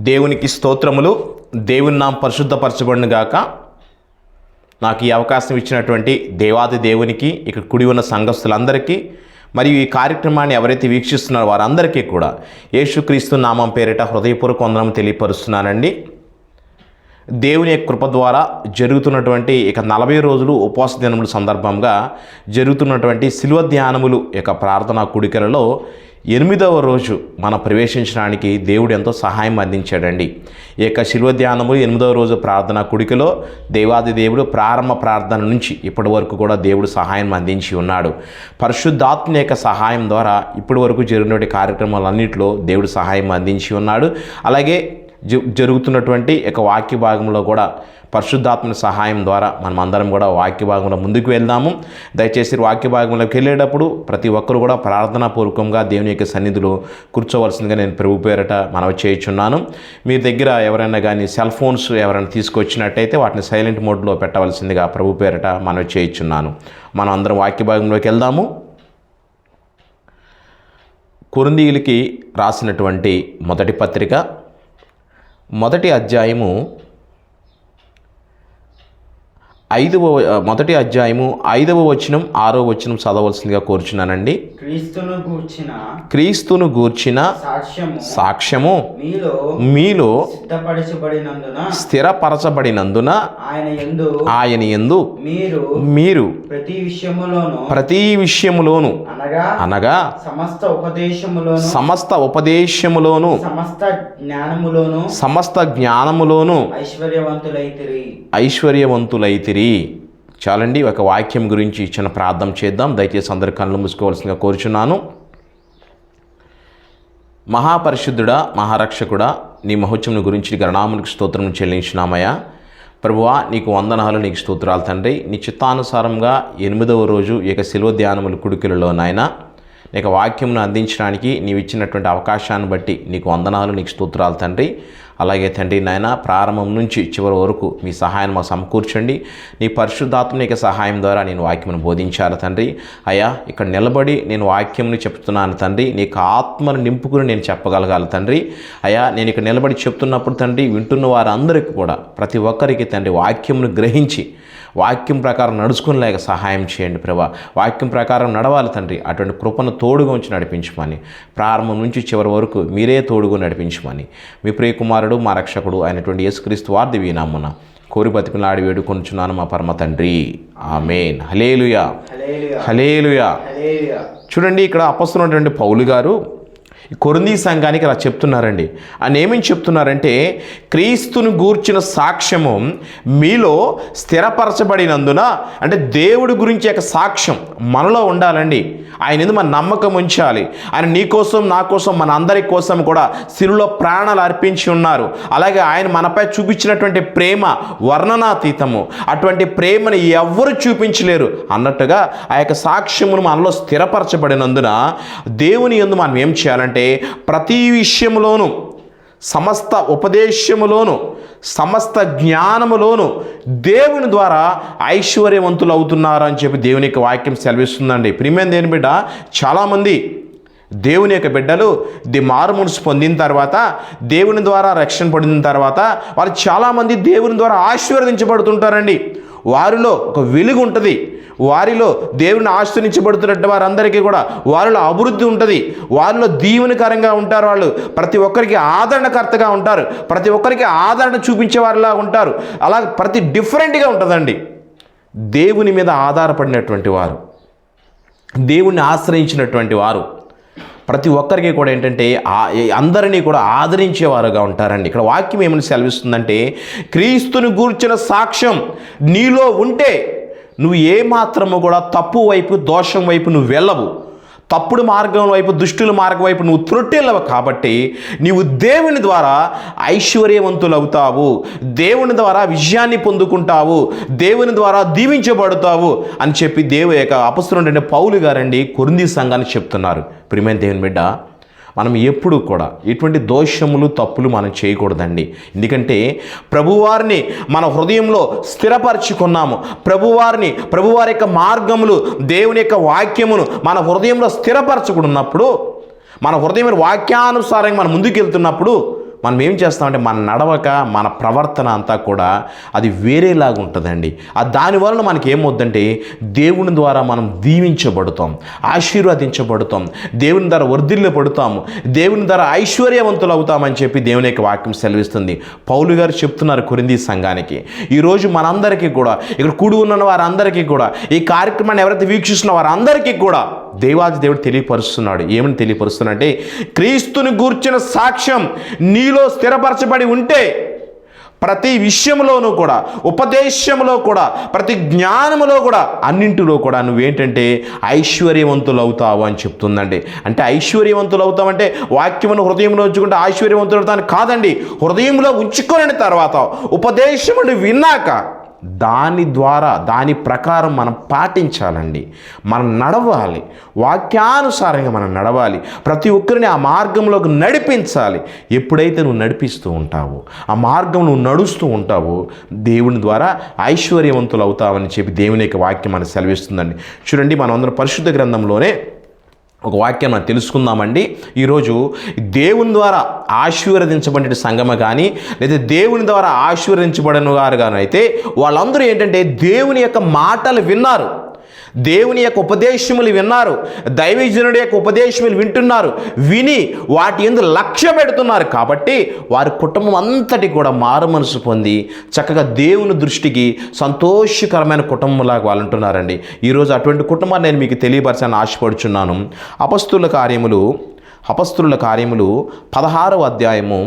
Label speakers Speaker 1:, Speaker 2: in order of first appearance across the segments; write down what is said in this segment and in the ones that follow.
Speaker 1: దేవునికి స్తోత్రములు. దేవుని నామం పరిశుద్ధపరచబడును గాక. నాకు ఈ అవకాశం ఇచ్చినటువంటి దేవాది దేవునికి, ఇక్కడ కుడి ఉన్న సంఘస్థులందరికీ, మరియు ఈ కార్యక్రమాన్ని ఎవరైతే వీక్షిస్తున్నారో వారందరికీ కూడా యేసుక్రీస్తు నామం పేరిట హృదయపూర్వక వందనం తెలియపరుస్తున్నానండి. దేవుని యొక్క కృప ద్వారా జరుగుతున్నటువంటి 40 రోజులు ఉపవాస దినముల సందర్భంగా జరుగుతున్నటువంటి శిలువ ధ్యానములు ప్రార్థనా కూడికలలో 8వ రోజు మనం ప్రవేశించడానికి దేవుడు ఎంతో సహాయం అందించాడండి. శిలువ ధ్యానము 8వ రోజు ప్రార్థనా కూడికలో దేవాది దేవుడు ప్రారంభ ప్రార్థన నుంచి ఇప్పటి వరకు కూడా దేవుడు సహాయం అందించి ఉన్నాడు. పరిశుద్ధాత్మ యొక్క సహాయం ద్వారా ఇప్పటి వరకు జరిగినటువంటి కార్యక్రమాలన్నింటిలో దేవుడు సహాయం అందించి ఉన్నాడు. అలాగే జరుగుతున్నటువంటి వాక్య భాగంలో కూడా పరిశుద్ధాత్మ సహాయం ద్వారా మనం అందరం కూడా వాక్య భాగంలో ముందుకు వెళ్దాము. దయచేసి వాక్య భాగంలోకి వెళ్ళేటప్పుడు ప్రతి ఒక్కరు కూడా ప్రార్థనాపూర్వకంగా దేవుని యొక్క సన్నిధిలో కూర్చోవలసిందిగా నేను ప్రభు పేరట మనవి చేయుచున్నాను. మీ దగ్గర ఎవరైనా కానీ సెల్ ఫోన్స్ ఎవరైనా తీసుకొచ్చినట్టయితే వాటిని సైలెంట్ మోడ్లో పెట్టవలసిందిగా ప్రభు పేరట మనవి చేయుచున్నాను. మనం అందరం వాక్య భాగంలోకి వెళ్దాము. కొరింథీయులకి రాసినటువంటి మొదటి పత్రిక 1వ అధ్యాయము 5వ అధ్యాయము 5వ వచనం 6వ వచనం చదవలసిందిగా కోరుచున్నానండి. క్రీస్తును గూర్చిన సాక్ష్యము మీలో స్థిరపరచబడినందున ఆయన యందు మీరు ప్రతి విషయములోను అనగా సమస్త ఉపదేశములోను సమస్త జ్ఞానములోను ఐశ్వర్యవంతులైతిరి. చాలండి, ఒక వాక్యం గురించి ఇచ్చిన ప్రార్థన చేద్దాం. దయచేసి అందరి కళ్ళు మూసుకోవాల్సిందిగా కోరుచున్నాను. మహాపరిశుద్ధుడా, మహారక్షకుడా, నీ మహోత్సవం గురించి గణనామునికి స్తోత్రం చెల్లించినామయ్యా. ప్రభువా, నీకు వందనాలు, నీకు స్తోత్రాలు తండ్రి. నీ చిత్తానుసారంగా 8వ రోజు శిలువ ధ్యానముల కుడికలలో నాయన నీకు వాక్యమును అందించడానికి నీవు ఇచ్చినటువంటి అవకాశాన్ని బట్టి నీకు వందనాలు, నీకు స్తోత్రాలు తండ్రి. అలాగే తండ్రి నాయన, ప్రారంభం నుంచి చివరి వరకు మీ సహాయం మాకు సమకూర్చండి. నీ పరిశుద్ధాత్మ యొక్క సహాయం ద్వారా నేను వాక్యమును బోధించాలి తండ్రి. అయ్యా, ఇక్కడ నిలబడి నేను వాక్యమును చెప్తున్నాను తండ్రి. నీకు ఆత్మను నింపుకుని నేను చెప్పగలగాలి తండ్రి. అయ్యా, నేను ఇక్కడ నిలబడి చెప్తున్నప్పుడు తండ్రి, వింటున్న వారందరికీ కూడా ప్రతి ఒక్కరికి తండ్రి వాక్యమును గ్రహించి వాక్యం ప్రకారం నడుచుకునేలాగా సహాయం చేయండి ప్రభా. వాక్యం ప్రకారం నడవాలి తండ్రి. అటువంటి కృపను తోడుగా ఉంచి నడిపించమని, ప్రారంభం నుంచి చివరి వరకు మీరే తోడుగా నడిపించమని మీ ప్రియకుమారుడు మా రక్షకుడు అయినటువంటి యేసుక్రీస్తు వారి దివ్య నామమున కోరి బతికిలాడి వేడుకొనుచున్నాను మా పరమ తండ్రి. ఆమేన్. హల్లెలూయా, హల్లెలూయా. చూడండి, ఇక్కడ అపొస్తలుడైనటువంటి పౌలు గారు కొరింథీ సంఘానికి అలా చెప్తున్నారండి. ఆయన ఏమని చెప్తున్నారంటే, క్రీస్తును గూర్చిన సాక్ష్యము మీలో స్థిరపరచబడినందున, అంటే దేవుడి గురించి సాక్ష్యం మనలో ఉండాలండి. ఆయన ఎందుకు మన నమ్మకం ఉంచాలి. ఆయన నీ కోసం, నా కోసం, మన అందరి కోసం కూడా సిలువలో ప్రాణాలు అర్పించి ఉన్నారు. అలాగే ఆయన మనపై చూపించినటువంటి ప్రేమ వర్ణనాతీతము. అటువంటి ప్రేమను ఎవ్వరు చూపించలేరు అన్నట్టుగా ఆ సాక్ష్యమును మనలో స్థిరపరచబడినందున దేవుని యందు మనం ఏం చేయాలంటే, ప్రతి విషయములోను, సమస్త ఉపదేశములోను, సమస్త జ్ఞానములోను దేవుని ద్వారా ఐశ్వర్యవంతులు అవుతున్నారు అని చెప్పి దేవుని యొక్క వాక్యం సెలవిస్తుందండి. ప్రియమైన దేవుని బిడ్డ, చాలామంది దేవుని యొక్క బిడ్డలు మారుమనసు పొందిన తర్వాత, దేవుని ద్వారా రక్షణ పొందిన తర్వాత వారు చాలామంది దేవుని ద్వారా ఆశీర్వదించబడుతుంటారండి. వారిలో ఒక వెలుగు ఉంటుంది. వారిలో దేవుని ఆశ్రయించబడుతున్నట్టు వారందరికీ కూడా వారిలో అభివృద్ధి ఉంటుంది. వారిలో దీవెనకరంగా ఉంటారు. వాళ్ళు ప్రతి ఒక్కరికి ఆదరణకర్తగా ఉంటారు. ప్రతి ఒక్కరికి ఆదరణ చూపించే వారిలా ఉంటారు. అలా ప్రతి డిఫరెంట్గా ఉంటుందండి. దేవుని మీద ఆధారపడినటువంటి వారు, దేవుణ్ణి ఆశ్రయించినటువంటి వారు ప్రతి ఒక్కరికి కూడా ఏంటంటే అందరినీ కూడా ఆదరించేవారుగా ఉంటారండి. ఇక్కడ వాక్యం ఏమని సెలవిస్తుందంటే, క్రీస్తుని గూర్చిన సాక్ష్యం నీలో ఉంటే నువ్వు ఏమాత్రము కూడా తప్పు వైపు, దోషం వైపు నువ్వు వెళ్ళవు. తప్పుడు మార్గం వైపు, దుష్టుల మార్గం వైపు నువ్వు త్రొట్టెళ్ళవు. కాబట్టి నీవు దేవుని ద్వారా ఐశ్వర్యవంతులు అవుతావు, దేవుని ద్వారా విజయాన్ని పొందుకుంటావు, దేవుని ద్వారా దీవించబడతావు అని చెప్పి అపొస్తలుడైన పౌలు గారండి కొరింథీ సంఘానికి చెప్తున్నారు. ప్రియమైన దేవుని బిడ్డ, మనం ఎప్పుడు కూడా ఎటువంటి దోషములు, తప్పులు మనం చేయకూడదండి. ఎందుకంటే ప్రభువారిని మన హృదయంలో స్థిరపరచుకున్నాము. ప్రభువారి యొక్క మార్గములు, దేవుని యొక్క వాక్యమును మన హృదయంలో స్థిరపరచుకున్నప్పుడు, మన హృదయం వాక్యానుసారంగా మనం ముందుకు వెళ్తున్నప్పుడు మనం ఏం చేస్తామంటే మన నడవక మన ప్రవర్తన అంతా కూడా అది వేరేలాగా ఉంటుందండి. దానివలన మనకి ఏమవుద్దంటే దేవుని ద్వారా మనం దీవించబడతాం, ఆశీర్వదించబడతాం, దేవుని ద్వారా వర్ధిల్లబడతాము, దేవుని ద్వారా ఐశ్వర్యవంతులు అవుతామని చెప్పి దేవుని యొక్క వాక్యం సెలవిస్తుంది. పౌలు గారు చెప్తున్నారు కొరింథీ సంఘానికి. ఈరోజు మనందరికీ కూడా, ఇక్కడ కూడి ఉన్న వారందరికీ కూడా, ఈ కార్యక్రమాన్ని ఎవరైతే వీక్షిస్తున్న వారందరికీ కూడా దేవాది దేవుడు తెలియపరుస్తున్నాడు. ఏమని తెలియపరుస్తున్నాడంటే, క్రీస్తుని గూర్చిన సాక్ష్యం నీలో స్థిరపరచబడి ఉంటే ప్రతి విషయంలోనూ కూడా, ఉపదేశంలో కూడా, ప్రతి జ్ఞానములో కూడా, అన్నింటిలో కూడా నువ్వేంటంటే ఐశ్వర్యవంతులు అవుతావు అని చెప్తుందండి. అంటే ఐశ్వర్యవంతులు అవుతామంటే వాక్యమును హృదయంలో ఉంచుకుంటే ఐశ్వర్యవంతులు అవుతాను కాదండి. హృదయంలో ఉంచుకొని తర్వాత ఉపదేశమును విన్నాక దాని ద్వారా, దాని ప్రకారం మనం పాటించాలండి. మనం నడవాలి, వాక్యానుసారంగా మనం నడవాలి. ప్రతి ఒక్కరిని ఆ మార్గంలోకి నడిపించాలి. ఎప్పుడైతే నువ్వు నడిపిస్తూ ఉంటావో, ఆ మార్గం నువ్వు నడుస్తూ ఉంటావో, దేవుని ద్వారా ఐశ్వర్యవంతులు అవుతావని చెప్పి దేవుని యొక్క వాక్యం మనకు సెలవిస్తుందండి. చూడండి, మనం అందరం పరిశుద్ధ గ్రంథంలోనే ఒక వాక్యం మనం తెలుసుకుందామండి. ఈరోజు దేవుని ద్వారా ఆశీర్వదించబడిన సంఘము కానీ, లేదా దేవుని ద్వారా ఆశీర్వదించబడిన వారు కానీ అయితే వాళ్ళందరూ ఏంటంటే దేవుని యొక్క మాటలు విన్నారు, దేవుని యొక్క ఉపదేశములు విన్నారు, దైవజనుడి యొక్క ఉపదేశములు వింటున్నారు, విని వాటి యందు లక్ష్య పెడుతున్నారు. కాబట్టి వారి కుటుంబం అంతటి కూడా మారు మనసు పొంది చక్కగా దేవుని దృష్టికి సంతోషకరమైన కుటుంబంలాగా వాళ్ళు ఉంటున్నారండి. ఈరోజు అటువంటి కుటుంబాన్ని నేను మీకు తెలియపరచాలని ఆశపడుచున్నాను. అపస్తుల కార్యములు 16వ అధ్యాయము,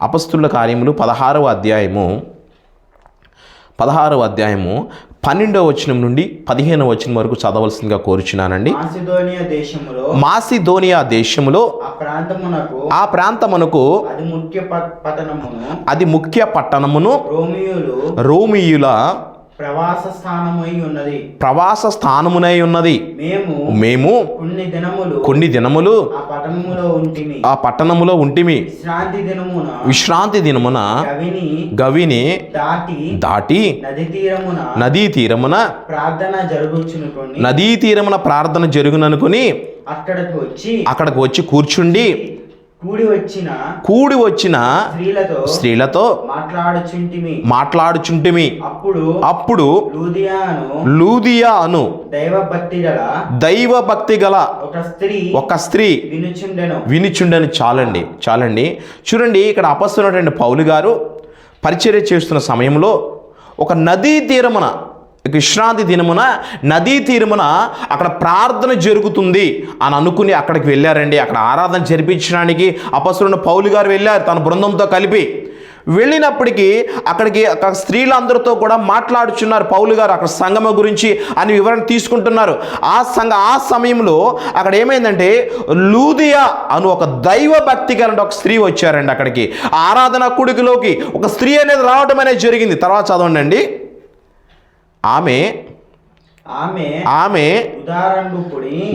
Speaker 1: అపస్తుల కార్యములు 16వ అధ్యాయము 12వ వచనం నుండి 15వ వచనం వరకు చదవలసిందిగా కోరుచున్నానండి. మాసిదోనియా దేశములో ఆ ప్రాంతమునకు అది ముఖ్య పట్టణమును రోమియుల ప్రవాస స్థానమునై ఉన్నది. మేము కొన్ని దినములు ఆ పట్టణములో ఉంటిమి. విశ్రాంతి దినమున గవిని దాటి నదీ తీరమున ప్రార్థన జరుగుననుకుని అక్కడికి వచ్చి కూర్చుండి కూడి వచ్చిన స్త్రీలతో మాట్లాడుచుంటిమి. అప్పుడు లూదియా అను దైవభక్తి గల ఒక స్త్రీ వినుచుండెను. చాలండి. చూడండి, ఇక్కడ అపొస్తలుడైన పౌలు గారు పరిచర్య చేస్తున్న సమయంలో ఒక నదీ తీరమున, విశ్రాంతి దినమున నదీ తీరమున అక్కడ ప్రార్థన జరుగుతుంది అని అనుకుని అక్కడికి వెళ్ళారండి. అక్కడ ఆరాధన జరిపించడానికి అపొస్తలుడైన పౌలు గారు వెళ్ళారు తన బృందంతో కలిపి. వెళ్ళినప్పటికీ అక్కడికి స్త్రీలందరితో కూడా మాట్లాడుచున్నారు పౌలు గారు. అక్కడ సంఘము గురించి అని వివరణ తీసుకుంటున్నారు. ఆ సమయంలో అక్కడ ఏమైందంటే లూదియా అను ఒక దైవ భక్తి కలిగిన ఒక స్త్రీ వచ్చారండి. అక్కడికి ఆరాధన కూడికలోకి ఒక స్త్రీ అనేది రావడం అనేది జరిగింది. తర్వాత చదవండి. ఆమె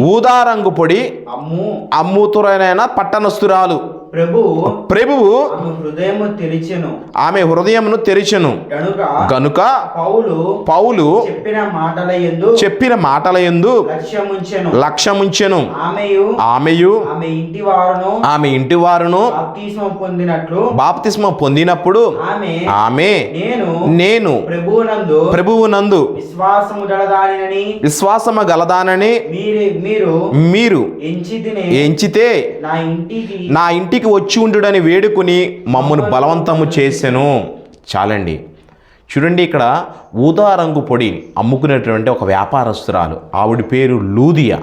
Speaker 1: ఊదారంగు పొడి అమ్ముతురైన పట్టణస్థురాలు. ప్రభువు ఆమె హృదయమును తెరిచెను గనుక పౌలు చెప్పిన మాటల యందు లక్ష్యముంచెను. ఆమెయు ఆమె ఇంటి వారును బాప్తిస్మం పొందినప్పుడు ఆమె నేను ప్రభువునందు విశ్వాసము గలదానని మీరు ఎంచితే నా ఇంటికి వచ్చి ఉండుడని వేడుకుని మమ్మను బలవంతము చేసెను. చాలండి. చూడండి, ఇక్కడ ఊదా రంగు పొడి అమ్ముకునేటువంటి ఒక వ్యాపారస్తురాలు, ఆవిడ పేరు లూదియా.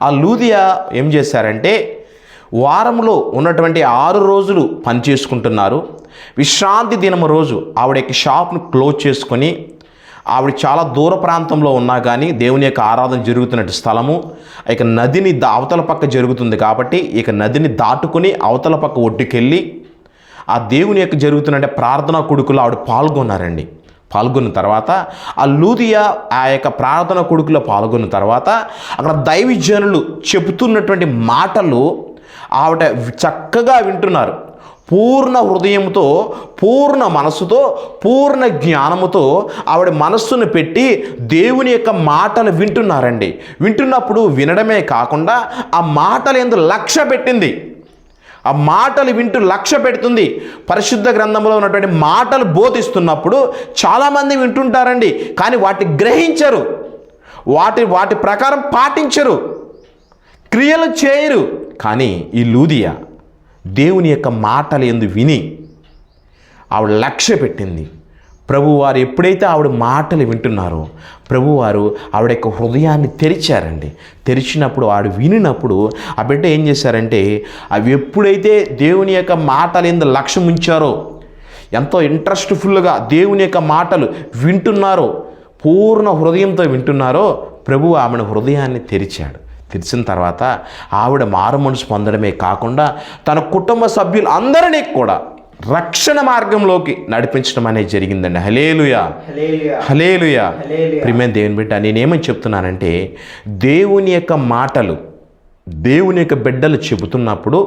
Speaker 1: ఆ లూదియా ఏం చేశారంటే వారంలో ఉన్నటువంటి 6 రోజులు పని చేసుకుంటున్నారు. విశ్రాంతి దినము రోజు ఆవిడ యొక్క షాప్ను క్లోజ్ చేసుకొని, ఆవిడ చాలా దూర ప్రాంతంలో ఉన్నా కానీ దేవుని యొక్క ఆరాధన జరుగుతున్నట్టు స్థలము ఇక నదిని అవతల పక్క జరుగుతుంది కాబట్టి ఇక నదిని దాటుకుని అవతల పక్క ఒడ్డుకెళ్ళి ఆ దేవుని యొక్క జరుగుతున్న ప్రార్థనా కొడుకులో ఆవిడ పాల్గొన్న తర్వాత ఆ లూదియా ఆ యొక్క ప్రార్థన కొడుకులో పాల్గొన్న తర్వాత అక్కడ దైవజనులు చెబుతున్నటువంటి మాటలు ఆవిడ చక్కగా వింటున్నారు. పూర్ణ హృదయంతో, పూర్ణ మనసుతో, పూర్ణ జ్ఞానముతో ఆవిడ మనస్సును పెట్టి దేవుని యొక్క మాటలు వింటున్నారండి. వింటున్నప్పుడు వినడమే కాకుండా ఆ మాటలు ఎందుకు లక్ష్య పెట్టింది. ఆ మాటలు వింటూ లక్ష్య పెడుతుంది. పరిశుద్ధ గ్రంథంలో ఉన్నటువంటి మాటలు బోధిస్తున్నప్పుడు చాలామంది వింటుంటారండి, కానీ వాటిని గ్రహించరు, వాటి ప్రకారం పాటించరు, క్రియలు చేయరు. కానీ ఈ లూదియా దేవుని యొక్క మాటలు యందు విని ఆవిడ లక్ష్య పెట్టింది. ప్రభువారు ఎప్పుడైతే ఆవిడ మాటలు వింటున్నారో ప్రభువారు ఆవిడ యొక్క హృదయాన్ని తెరిచారండి. తెరిచినప్పుడు ఆవిడ వినినప్పుడు ఆ బిడ్డ ఏం చేశారంటే, అవి ఎప్పుడైతే దేవుని యొక్క మాటలు యందు లక్ష్యం ఉంచారో, ఎంతో ఇంట్రెస్ట్ఫుల్గా దేవుని యొక్క మాటలు వింటున్నారో, పూర్ణ హృదయంతో వింటున్నారో, ప్రభువు ఆమెను హృదయాన్ని తెరిచాడు. తెరిచిన తర్వాత ఆవిడ మారు మనసు పొందడమే కాకుండా తన కుటుంబ సభ్యులు అందరినీ కూడా రక్షణ మార్గంలోకి నడిపించడం అనేది జరిగిందండి. హల్లెలూయా, హల్లెలూయా. ప్రియమైన దేవుని బిడ్డ, నేనేమని చెప్తున్నానంటే, దేవుని యొక్క మాటలు దేవుని యొక్క బిడ్డలు చెబుతున్నప్పుడు,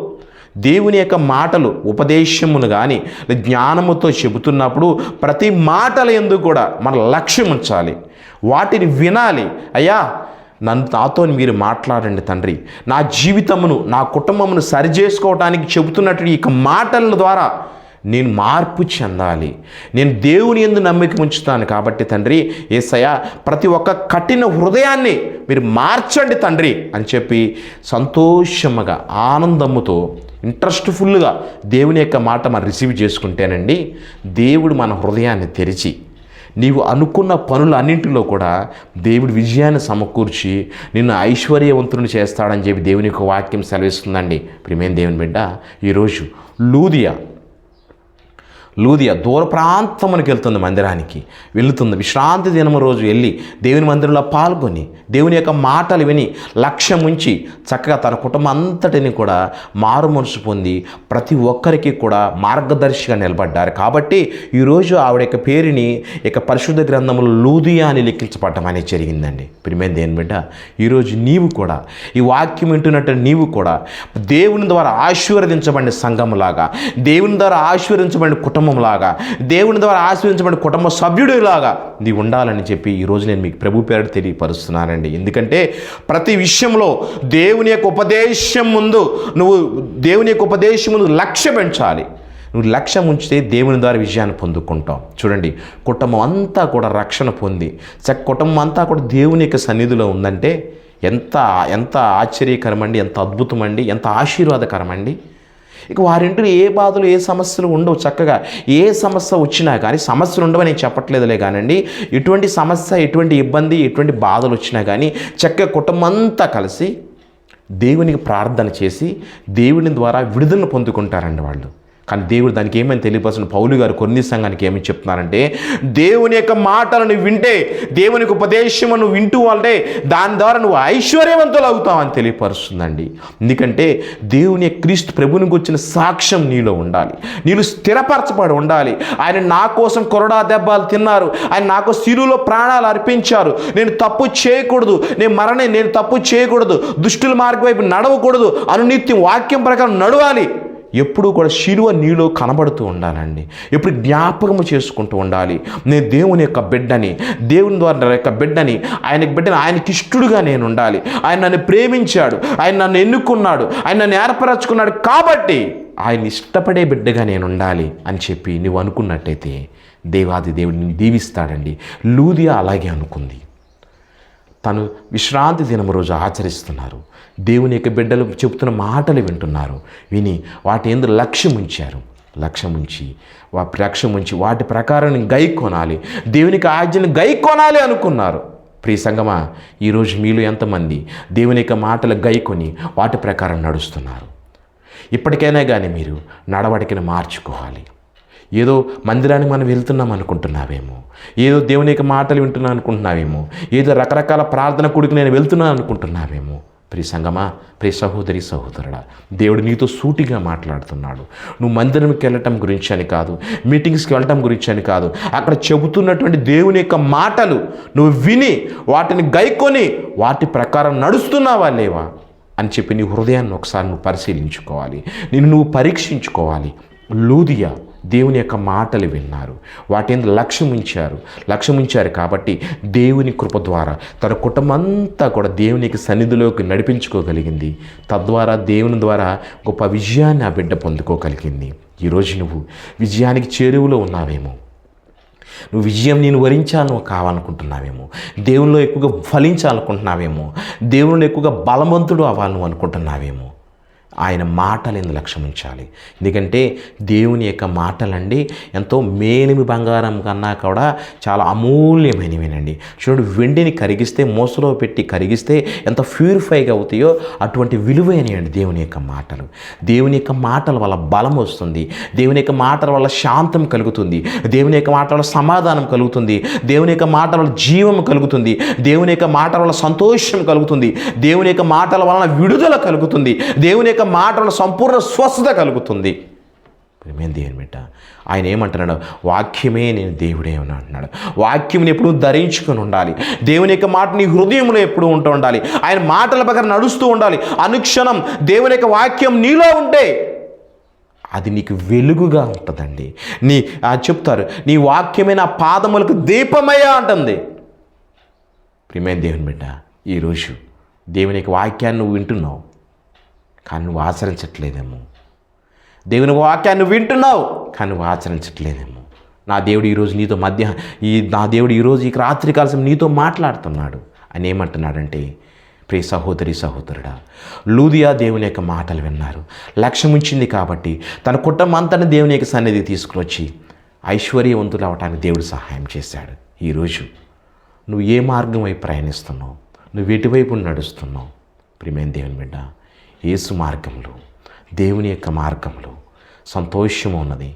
Speaker 1: దేవుని యొక్క మాటలు ఉపదేశమును కానీ జ్ఞానముతో చెబుతున్నప్పుడు ప్రతి మాటల యందు కూడా మన లక్ష్యం ఉంచాలి, వాటిని వినాలి. అయ్యా, నాతో మీరు మాట్లాడండి తండ్రి, నా జీవితమును నా కుటుంబమును సరిచేసుకోవడానికి చెబుతున్నట్టు ఈ మాటల ద్వారా నేను మార్పు చెందాలి, నేను దేవుని యందు నమ్మిక ఉంచుతాను. కాబట్టి తండ్రి యేసయ్యా, ప్రతి ఒక్క కఠిన హృదయాన్ని మీరు మార్చండి తండ్రి అని చెప్పి సంతోషముగా ఆనందముతో ఇంట్రెస్ట్ఫుల్గా దేవుని యొక్క మాట మనం రిసీవ్ చేసుకుంటేనండి, దేవుడు మన హృదయాన్ని తెరిచి నీవు అనుకున్న పనులన్నింటిలో కూడా దేవుడు విజయాన్ని సమకూర్చి నిన్ను ఐశ్వర్యవంతుని చేస్తాడని చెప్పి దేవుని యొక్క వాక్యం సెలవిస్తుందండి. ప్రియమైన దేవుని బిడ్డ, ఈరోజు లూదియా దూర ప్రాంతమునికి వెళ్తుంది, మందిరానికి వెళుతుంది. విశ్రాంతి దినము రోజు వెళ్ళి దేవుని మందిరంలో పాల్గొని దేవుని యొక్క మాటలు విని లక్ష్యం ఉంచి చక్కగా తన కుటుంబం అంతటిని కూడా మారు మనసు పొంది ప్రతి ఒక్కరికి కూడా మార్గదర్శిగా నిలబడ్డారు. కాబట్టి ఈరోజు ఆవిడ యొక్క పేరుని ఇక పరిశుద్ధ గ్రంథంలో లూదియా అని లిఖించబడటం అనేది జరిగిందండి. ప్రియమైన దేవుని బిడ్డ, ఈరోజు నీవు కూడా ఈ వాక్యం వింటున్నట్టు నీవు కూడా దేవుని ద్వారా ఆశీర్వదించబడిన సంఘములాగా, దేవుని ద్వారా ఆశీర్వదించబడిన కుటుంబంలాగా, దేవుని ద్వారా ఆశీర్వదించబడిన కుటుంబ సభ్యుడిలాగా నీవు ఉండాలని చెప్పి ఈరోజు నేను మీకు ప్రభు పేరు తెలియపరుస్తున్నానండి. ఎందుకంటే ప్రతి విషయంలో దేవుని యొక్క ఉపదేశం ముందు లక్ష్యం పెంచాలి. నువ్వు లక్ష్యం ఉంచితే దేవుని ద్వారా విజయాన్ని పొందుకుంటావు. చూడండి, కుటుంబం అంతా కూడా రక్షణ పొంది కుటుంబం అంతా కూడా దేవుని యొక్క సన్నిధిలో ఉందంటే ఎంత ఆశ్చర్యకరం అండి, ఎంత అద్భుతం అండి, ఎంత ఆశీర్వాదకరం అండి. ఇక వారింటిలో ఏ బాధలు ఏ సమస్యలు ఉండవు. చక్కగా ఏ సమస్య వచ్చినా కానీ, సమస్యలు ఉండవని నేను చెప్పట్లేదులే కానండి, ఎటువంటి సమస్య, ఎటువంటి ఇబ్బంది, ఎటువంటి బాధలు వచ్చినా కానీ చక్కగా కుటుంబం అంతా కలిసి దేవునికి ప్రార్థన చేసి దేవుని ద్వారా విడుదలను పొందుకుంటారండి వాళ్ళు. కానీ దేవుడు దానికి ఏమని తెలియపరుచిన పౌలు గారు కొన్ని సంఘానికి ఏమని చెప్తున్నారంటే, దేవుని యొక్క మాటలను వింటే, దేవునికి ఉపదేశమును వింటూ అంటే దాని ద్వారా నువ్వు ఐశ్వర్యవంతులు అవుతావు అని తెలియపరుస్తుందండి. ఎందుకంటే దేవుని యొక్క క్రీస్తు ప్రభునికి వచ్చిన సాక్ష్యం నీలో ఉండాలి, నీళ్ళు స్థిరపరచబడి ఉండాలి. ఆయన నా కోసం కొరడా దెబ్బలు తిన్నారు, ఆయన నాకు శిలువలో ప్రాణాలు అర్పించారు, నేను తప్పు చేయకూడదు, నేను తప్పు చేయకూడదు, దుష్టుల మార్గం వైపు నడవకూడదు, అనునిత్యం వాక్యం ప్రకారం నడవాలి. ఎప్పుడూ కూడా శిలువ నీలో కనబడుతూ ఉండాలండి, ఎప్పుడు జ్ఞాపకము చేసుకుంటూ ఉండాలి. నేను దేవుని యొక్క బిడ్డని, దేవుని ద్వారా యొక్క బిడ్డని, ఆయనకి ఇష్టడుగా నేను ఉండాలి. ఆయన నన్ను ప్రేమించాడు, ఆయన నన్ను ఎన్నుకున్నాడు, ఆయన నన్ను ఏర్పరచుకున్నాడు, కాబట్టి ఆయన ఇష్టపడే బిడ్డగా నేను ఉండాలి అని చెప్పి నువ్వు అనుకున్నట్టయితే దేవాది దేవుడు నిన్ను దీవిస్తాడండి. లూదియా అలాగే అనుకుంది. తను విశ్రాంతి దినం రోజు ఆచరిస్తున్నారు, దేవుని యొక్క బిడ్డలు చెబుతున్న మాటలు వింటున్నారు, విని వాటి ఎందు లక్ష్యం ఉంచి వాటి ప్రకారం గైకొనాలి, దేవునికి ఆజ్ఞను గైకొనాలి అనుకున్నారు. ప్రియ సంగమా, ఈరోజు మీలో ఎంతమంది దేవుని యొక్క మాటలు గైకొని వాటి ప్రకారం నడుస్తున్నారు? ఇప్పటికైనా కానీ మీరు నడవడికను మార్చుకోవాలి. ఏదో మందిరానికి మనం వెళ్తున్నాం అనుకుంటున్నావేమో, ఏదో దేవుని యొక్క మాటలు వింటున్నాను అనుకుంటున్నావేమో, ఏదో రకరకాల ప్రార్థన కూడికి నేను వెళ్తున్నాను అనుకుంటున్నావేమో. ప్రియ సంగమా, ప్రియ సహోదరి సహోదరుడా, దేవుడు నీతో సూటిగా మాట్లాడుతున్నాడు. నువ్వు మందిరంకి వెళ్ళటం గురించి అని కాదు, మీటింగ్స్కి వెళ్ళటం గురించి అని కాదు, అక్కడ చెబుతున్నటువంటి దేవుని యొక్క మాటలు నువ్వు విని వాటిని గైకొని వాటి ప్రకారం నడుస్తున్నావా లేవా అని చెప్పి నీ హృదయాన్ని ఒకసారి నువ్వు పరిశీలించుకోవాలి, నువ్వు పరీక్షించుకోవాలి. లూదియా దేవుని యొక్క మాటలు విన్నారు, వాటి మీద లక్ష్యం ఉంచారు కాబట్టి దేవుని కృప ద్వారా తన కుటుంబమంతా కూడా దేవునికి సన్నిధిలోకి నడిపించుకోగలిగింది. తద్వారా దేవుని ద్వారా గొప్ప విజయాన్ని ఆ బిడ్డ పొందుకోగలిగింది. ఈరోజు నువ్వు విజయానికి చేరువలో ఉన్నావేమో, నువ్వు విజయం నేను వరించాను కావాలనుకుంటున్నావేమో, దేవునిలో ఎక్కువగా ఫలించాలనుకుంటున్నావేమో, దేవునిలో ఎక్కువగా బలవంతుడు అవ్వాలను అనుకుంటున్నావేమో, ఆయన మాటలను లక్ష్యం ఉంచాలి. ఎందుకంటే దేవుని యొక్క మాటలండి ఎంతో మేలిమి బంగారం కన్నా కూడా చాలా అమూల్యమైనవేనండి. చూడు, వెండిని కరిగిస్తే, మోసలో పెట్టి కరిగిస్తే ఎంత ప్యూరిఫైగా అవుతాయో అటువంటి విలువైనవి దేవుని యొక్క మాటలు. దేవుని యొక్క మాటల వల్ల బలం వస్తుంది, దేవుని యొక్క మాటల వల్ల శాంతం కలుగుతుంది, దేవుని యొక్క మాటల వల్ల సమాధానం కలుగుతుంది, దేవుని యొక్క మాటల వల్ల జీవం కలుగుతుంది, దేవుని యొక్క మాటల వల్ల సంతోషం కలుగుతుంది, దేవుని యొక్క మాటల వలన విడుదల కలుగుతుంది, దేవుని యొక్క మాటల సంపూర్ణ స్వస్థత కలుగుతుంది. ప్రియమైన దేవుని బిడ్డ, ఆయన ఏమంటున్నాడు? వాక్యమే నేను దేవుడే అని అంటున్నాడు. వాక్యంని ఎప్పుడు ధరించుకొని ఉండాలి. దేవుని యొక్క మాట నీ హృదయంలో ఎప్పుడు ఉంటూ ఉండాలి. ఆయన మాటల ప్రకారం నడుస్తూ ఉండాలి. అనుక్షణం దేవుని యొక్క వాక్యం నీలో ఉంటే అది నీకు వెలుగుగా ఉంటుందండి. చెప్తారు, నీ వాక్యమే నా పాదములకు దీపమయ్యా అంటుంది. ప్రియమైన దేవుని బిడ్డ, ఈరోజు దేవుని యొక్క వాక్యాన్ని నువ్వు వింటున్నావు, కానీ నువ్వు ఆచరించట్లేదేమో. దేవుని వాక్యాన్ని వింటున్నావు, కానీ నువ్వు ఆచరించట్లేదేమో. నా దేవుడు ఈరోజు నీతో నా దేవుడు ఈరోజు ఈ రాత్రికాలం నీతో మాట్లాడుతున్నాడు. ఆయన ఏమంటున్నాడంటే, ప్రియ సహోదరి సహోదరుడా, లూదియా దేవుని యొక్క మాటలు విన్నారు, లక్ష్యం ఉంచింది కాబట్టి తన కుటుంబం అంతా దేవుని యొక్క సన్నిధికి తీసుకుని వచ్చి ఐశ్వర్యవంతులు అవటానికి దేవుడు సహాయం చేశాడు. ఈరోజు నువ్వు ఏ మార్గం వైపు ప్రయాణిస్తున్నావు, నువ్వు ఎటువైపు నడుస్తున్నావు? ప్రియమైన దేవుని బిడ్డ, యేసు మార్గంలో, దేవుని యొక్క మార్గంలో సంతోషము ఉన్నది,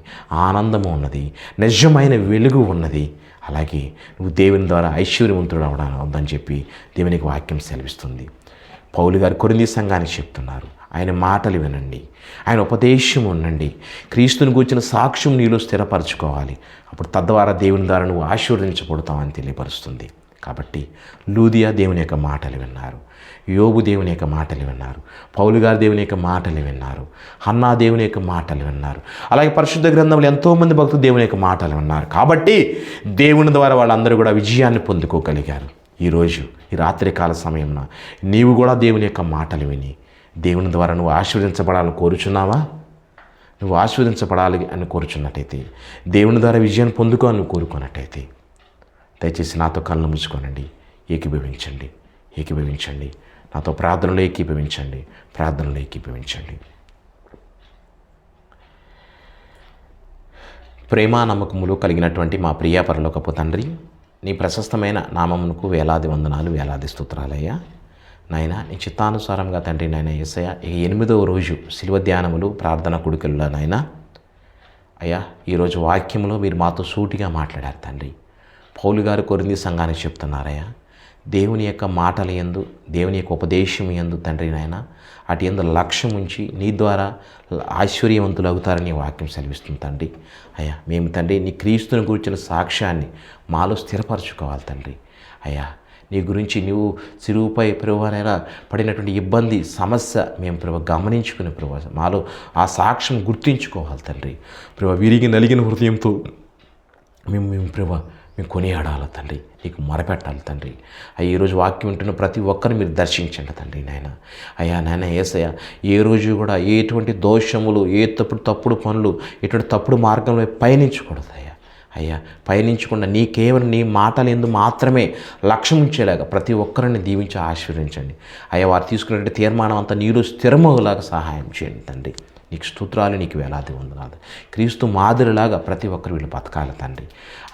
Speaker 1: ఆనందము ఉన్నది, నిజమైన వెలుగు ఉన్నది. అలాగే నువ్వు దేవుని ద్వారా ఐశ్వర్యవంతుడు అవడానికి చెప్పి దేవునికి వాక్యం సెలవిస్తుంది. పౌలు గారు కొరింథీ సంఘానికి చెప్తున్నారు, ఆయన మాటలు వినండి, ఆయన ఉపదేశం ఉండండి, క్రీస్తుని గూర్చిన సాక్ష్యం నీలో స్థిరపరచుకోవాలి. అప్పుడు తద్వారా దేవుని ద్వారా నువ్వు ఆశీర్వదించబడతావని తెలియపరుస్తుంది. కాబట్టి లూదియా దేవుని యొక్క మాటలు విన్నారు, యోబు దేవుని యొక్క మాటలు విన్నారు, పౌలు గారు దేవుని యొక్క మాటలు విన్నారు, హన్నా దేవుని యొక్క మాటలు విన్నారు. అలాగే పరిశుద్ధ గ్రంథంలో ఎంతోమంది భక్తులు దేవుని యొక్క మాటలు విన్నారు. కాబట్టి దేవుని ద్వారా వాళ్ళందరూ కూడా విజయాన్ని పొందుకోగలిగారు. ఈరోజు ఈ రాత్రికాల సమయంలో నీవు కూడా దేవుని యొక్క మాటలు విని దేవుని ద్వారా నువ్వు ఆశీర్వదించబడాలని కోరుచున్నావా? నువ్వు ఆశీర్వదించబడాలి అని కోరుచున్నట్టయితే, దేవుని ద్వారా విజయాన్ని పొందుకోవాలని కోరుకున్నట్టయితే దయచేసి నాతో కళ్ళు మూసుకోనండి, ఏకీభవించండి. నాతో ప్రార్థనలో ఏకీభవించండి. ప్రేమ నమ్మకములు కలిగినటువంటి మా ప్రియ పరలోకపు తండ్రి, నీ ప్రశస్తమైన నామమునకు వేలాది వందనాలు, వేలాది స్తోత్రాలయ్యా. నాయన, నీ చిత్తానుసారంగా తండ్రి నాయన యేసయ్య, 8వ రోజు శిలువ ధ్యానములు ప్రార్థన కుడికల్లో నాయన అయ్యా, ఈరోజు వాక్యములో మీరు మాతో సూటిగా మాట్లాడారు తండ్రి. పౌలు గారు కొరింథీ సంఘానికి చెప్తున్నారయ్యా, దేవుని యొక్క మాటల యందు, దేవుని యొక్క ఉపదేశం యందు తండ్రి నాయన అటు యందు లక్ష్యం ఉంచి నీ ద్వారా ఐశ్వర్యవంతులు అవుతారని వాక్యం సెలవిస్తుంది తండ్రి. అయ్యా, మేము తండ్రి నీ క్రీస్తుని గురించిన సాక్ష్యాన్ని మాలో స్థిరపరచుకోవాలి తండ్రి. అయ్యా, నీ గురించి నువ్వు సిరువుపై ప్రభువైనా పడినటువంటి ఇబ్బంది, సమస్య మేము ప్రభు గమనించుకుని ప్రభు మాలో ఆ సాక్ష్యం గుర్తించుకోవాలి తండ్రి. ప్రభు విరిగి నలిగిన హృదయంతో మేము కొనియాడాలి తండ్రి, నీకు మొరపెట్టాలి తండ్రి. అయ్యా, ఈరోజు వాక్యం వింటున్న ప్రతి ఒక్కరిని మీరు దర్శించండి తండ్రి నాయన. అయ్యా నాయన యేసయ్య, ఏ రోజు కూడా ఎటువంటి దోషములు, తప్పుడు పనులు, ఎటువంటి తప్పుడు మార్గంలో పయనించకూడదు అయ్యా. పయనించకుండా నీ కేవలం నీ మాటలు ఎందు మాత్రమే లక్ష్యం ఉంచేలాగా ప్రతి ఒక్కరిని దీవించి ఆశీర్వదించండి అయ్యా. వారు తీసుకున్నటువంటి తీర్మానం అంతా నీరు స్థిరమవులాగా సహాయం చేయండి తండ్రి. నీకు స్తోత్రాలు, నీకు వేలాది వందనాలు. క్రీస్తు మాదిరిలాగా ప్రతి ఒక్కరు వీళ్ళు బతకాలి తండ్రి.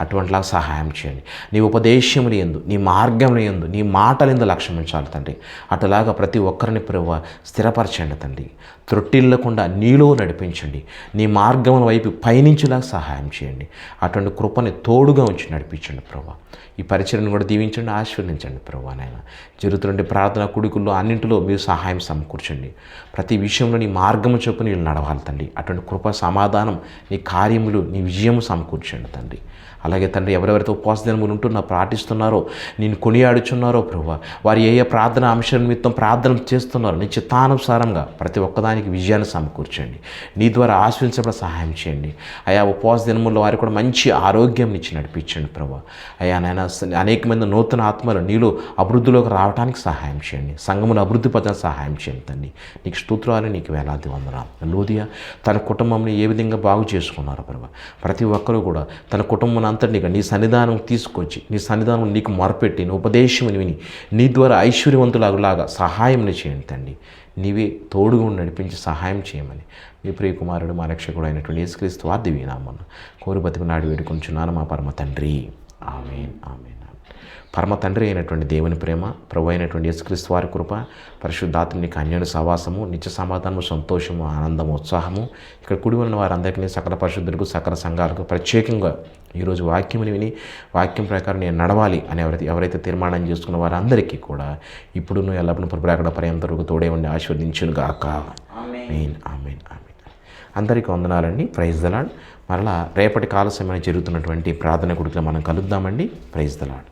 Speaker 1: అటువంటిలాగా సహాయం చేయండి. నీ ఉపదేశములు యందు, నీ మార్గములు యందు, నీ మాటల యందు లక్ష్యం ఉంచాలి తండ్రి. అటులాగా ప్రతి ఒక్కరిని ప్రభువా స్థిరపరచండి తండ్రి. త్రొట్టిల్లకుండా నీలో నడిపించండి. నీ మార్గముల వైపు పయనించేలాగా సహాయం చేయండి. అటువంటి కృపని తోడుగా ఉంచి నడిపించండి ప్రభువా. ఈ పరిచయను కూడా దీవించండి, ఆశీర్వదించండి ప్రభువా. నాయన జరుగుతున్న ప్రార్థన కుడికుల్లో అన్నింటిలో మీరు సహాయం సమకూర్చండి. ప్రతి విషయంలో నీ మార్గము చొప్పున వీళ్ళు నడవాలి తండ్రి. అటువంటి కృప, సమాధానం, నీ కార్యములు, నీ విజయము సమకూర్చండి తండ్రి. అలాగే తండ్రి ఎవరెవరితో ఉపవాస దినములు ఉంటున్నా ప్రార్థిస్తున్నారో, నేను కొనియాడుచున్నారో ప్రభువా, వారు ఏ ప్రార్థన అంశం నిమిత్తం ప్రార్థన చేస్తున్నారో నీ చిత్తానుసారంగా ప్రతి ఒక్కదానికి విజయాన్ని సమకూర్చండి. నీ ద్వారా ఆశ్రయించబడ సహాయం చేయండి అయా. ఉపవాస దినముల్లో వారికి కూడా మంచి ఆరోగ్యం ఇచ్చి నడిపించండి ప్రభువా. అయా నాయన అనేక మంది నూతన ఆత్మలు నీలో అభివృద్ధిలోకి రావడానికి సహాయం చేయండి. సంఘమును అభివృద్ధి పడడానికి సహాయం చేయండి తండ్రి. నీకు స్తోత్రాలు, నీకు వేలాది వందనాలు. లోదియా తన కుటుంబంని ఏ విధంగా బాగు చేసుకున్నారో ప్రభువా, ప్రతి ఒక్కరూ కూడా తన కుటుంబం అంతటిగా నీ సన్నిధానం తీసుకొచ్చి నీ సన్నిధానం నీకు మొరపెట్టి నీ ఉపదేశం విని నీ ద్వారా ఐశ్వర్యవంతులాగా సహాయం చేయండి తండ్రి. నీవే తోడుగా నడిపించి సహాయం చేయమని మీ ప్రియ కుమారుడు మా రక్షకుడు అయినటువంటి యేసుక్రీస్తు వారి దివ్యనామమున కోరి బతిమలాడి వేడుకొంచున్నాను మా పరమ తండ్రి. ఆమేన్, ఆమేన్. పరమ తండ్రి అయినటువంటి దేవుని ప్రేమ, ప్రభు అయినటువంటి యేసుక్రీస్తు వారి కృప, పరిశుద్ధాత్మనికి అన్యోన్య సహవాసము, నిత్య సమాధానము, సంతోషము, ఆనందము, ఉత్సాహము ఇక్కడ కూడి ఉన్న వారందరికీ, సకల పరిశుద్ధులకు, సకల సంఘాలకు, ప్రత్యేకంగా ఈరోజు వాక్యముని విని వాక్యం ప్రకారం నేను నడవాలి అని ఎవరైతే తీర్మానం చేసుకున్న వారందరికీ కూడా ఇప్పుడును ఎల్లప్పుడూ ప్రభురాకడ పర్యంత వరకు తోడే ఉండి ఆశీర్వదించును గాక. ఆమేన్, ఆమేన్, ఆమేన్. అందరికీ వందనాలండి. Praise the lord. మరలా రేపటి కాల సమయంలో జరుగుతున్నటువంటి ప్రార్థన గుడిలో మనం కలుద్దామండి. Praise the lord.